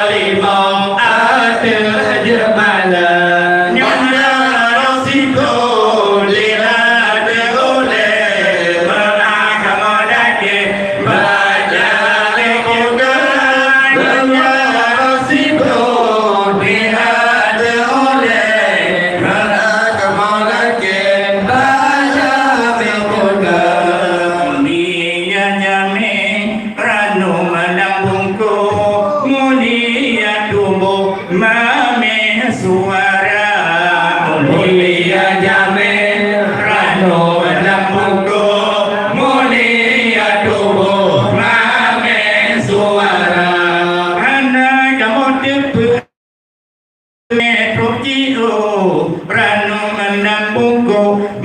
Limau ada jemalan Nyonya Rosiko Lila Derole Menakam dake Baca lekudan Nyonya Rosiko Lila Derole Menakam dake Baca lekudan Mulia nyame Ranu menambungku Mulia tumbuh mame suara mulia jamin rano menambungku mulia tumbuh mame suara anak kamu tepu metro jiu rano menambungku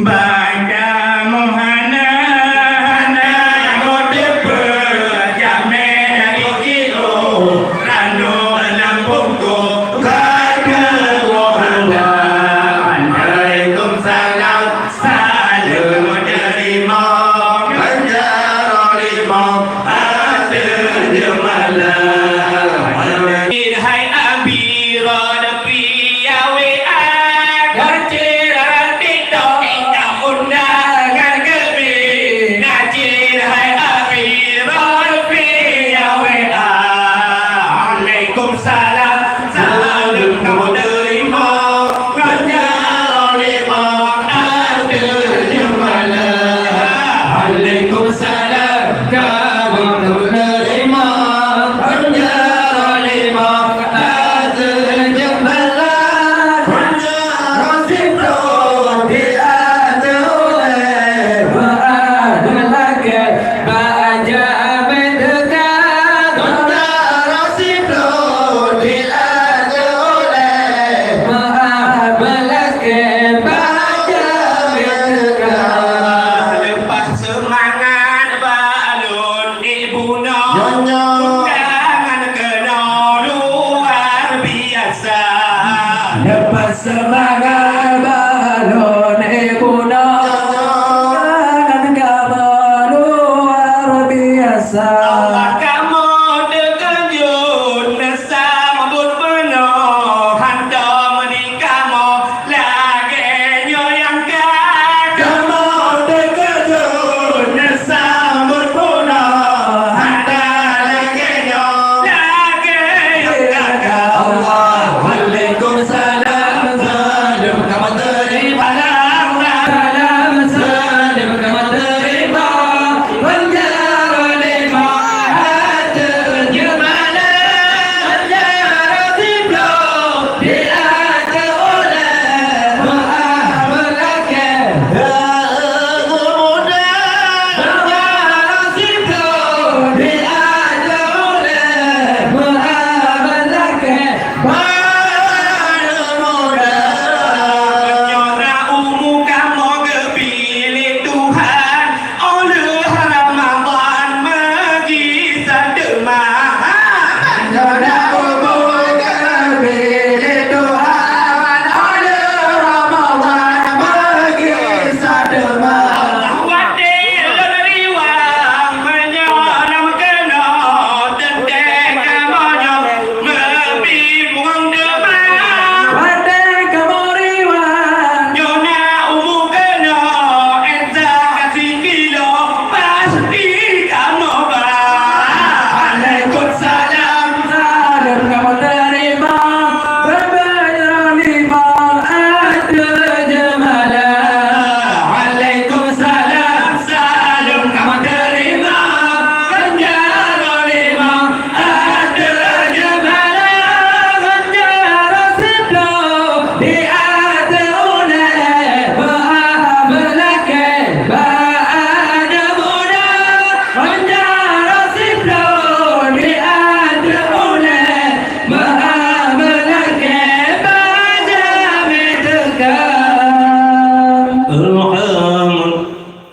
baca mohana anak kamu tepu jamin dari jiu rano semangat balon ibuno jangan kamu luar biasa kamu dekanyun sambut penuh handa menikamu lagi nyoyangkan kamu dekanyun sambut penuh handa lagi nyoyangkan Allah Waalaikumsalam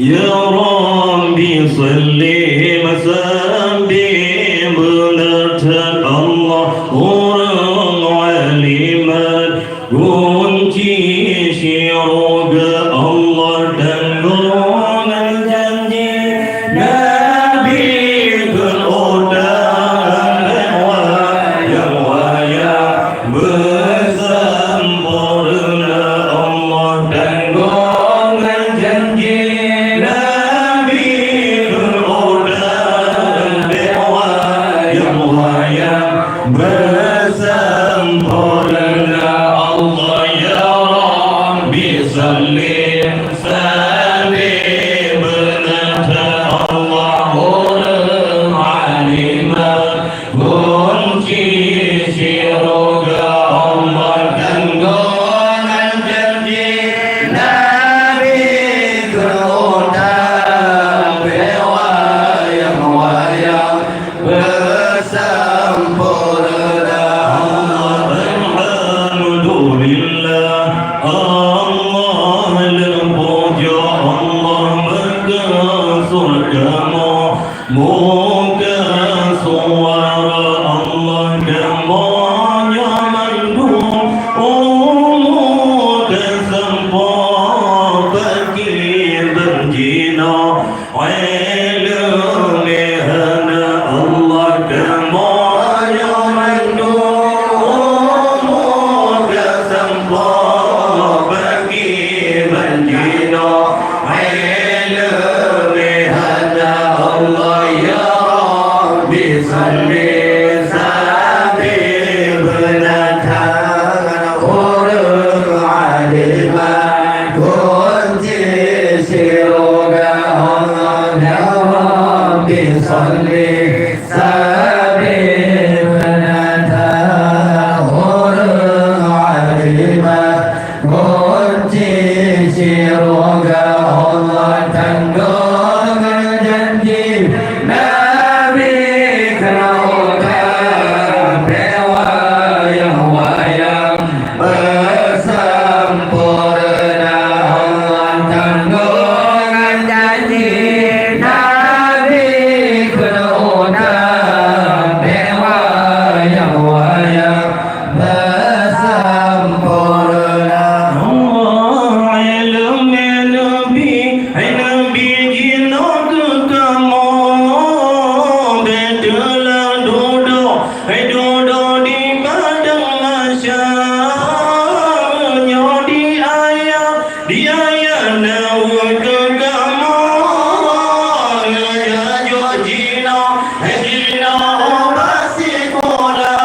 Ya Rabbi salli masallim belatan Allah orang aliman kunci syiroga Allah dan golongan janji Nabi berudah yang bersempurna. Allah ya Rabbi salli salim benata Allahul alimah kunci siroga Allah tanggungan janji Nabi keroda bewayang-wayang bersempurna. Alhamdulillah Allah lempuja Allah berkesul kamu muka suara Allah kamunya mendung muka sempur bagi berjina ilmu hana Allah kamunya mendung muka sempur bagi berjina ilmu hana Allah ya Rabbi salli salim benata Allahul alimah kunci siroga Allah ya Rabbi salli salim benata Allahul alimah kunci siroga Allah tanggungan janji Nabi keroda bewayang-wayang bersempurna. Allah tanggungan janji Nabi keroda bewayang-wayang bersempurna. Allah ilmu Nabi Nabi jinak kamu betulah duduk di padang masyarnya di ayat nawa ke kamu ya jina obasi kola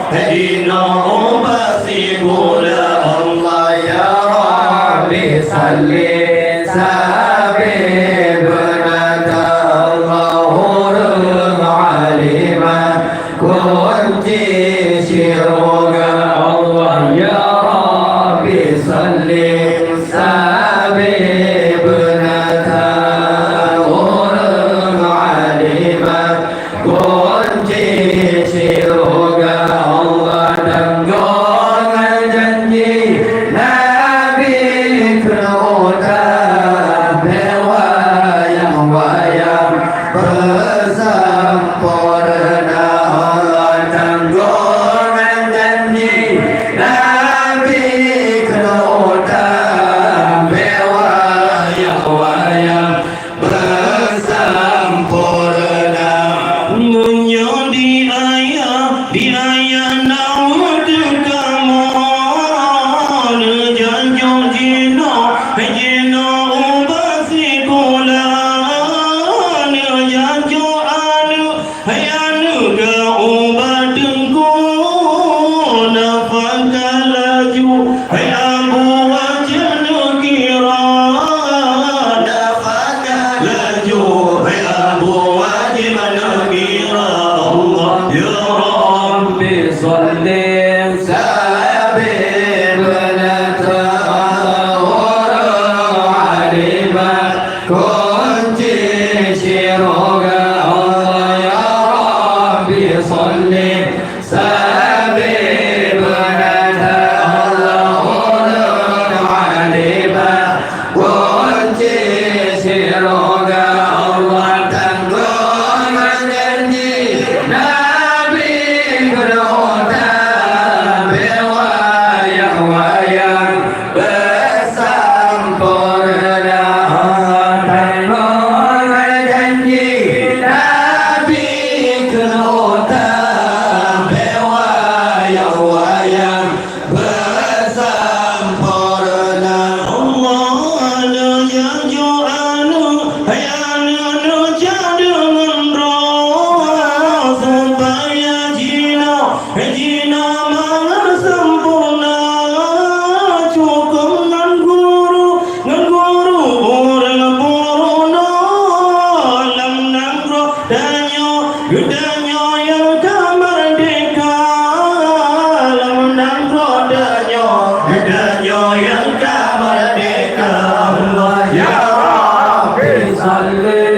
ya jina obasi kola. Allah ya Rabbi salli salim benata Allahul alimah kunci siroga Allah ya Rabbi salli salim benata Allahul alimah kunci siroga Allah tanggungan janji Nabi keroda bewayang-wayang bersempurna. Allah tanggungan janji Nabi keroda bewayang-wayang bersempurna. Menjadi ayat nawa kamu janjo jina ubasi kula janjo anu ga ubadengku nafakalaju abu wajan kira nafakalaju abu wajan kira. Allah ya Rabbi salli salim benata Allahul alimah kunci siroga Allah ya Rabbi salli salim benata Allahul alimah kunci siroga Allah tanggungan janji Nabi keroda bewayang-wayang bersempurna. Allah tanggungan janji Nabi keroda Yudanya yang merdeka, menang rodanya. Yudanya yang merdeka, Allah ya Rabbi salli.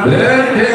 Hey!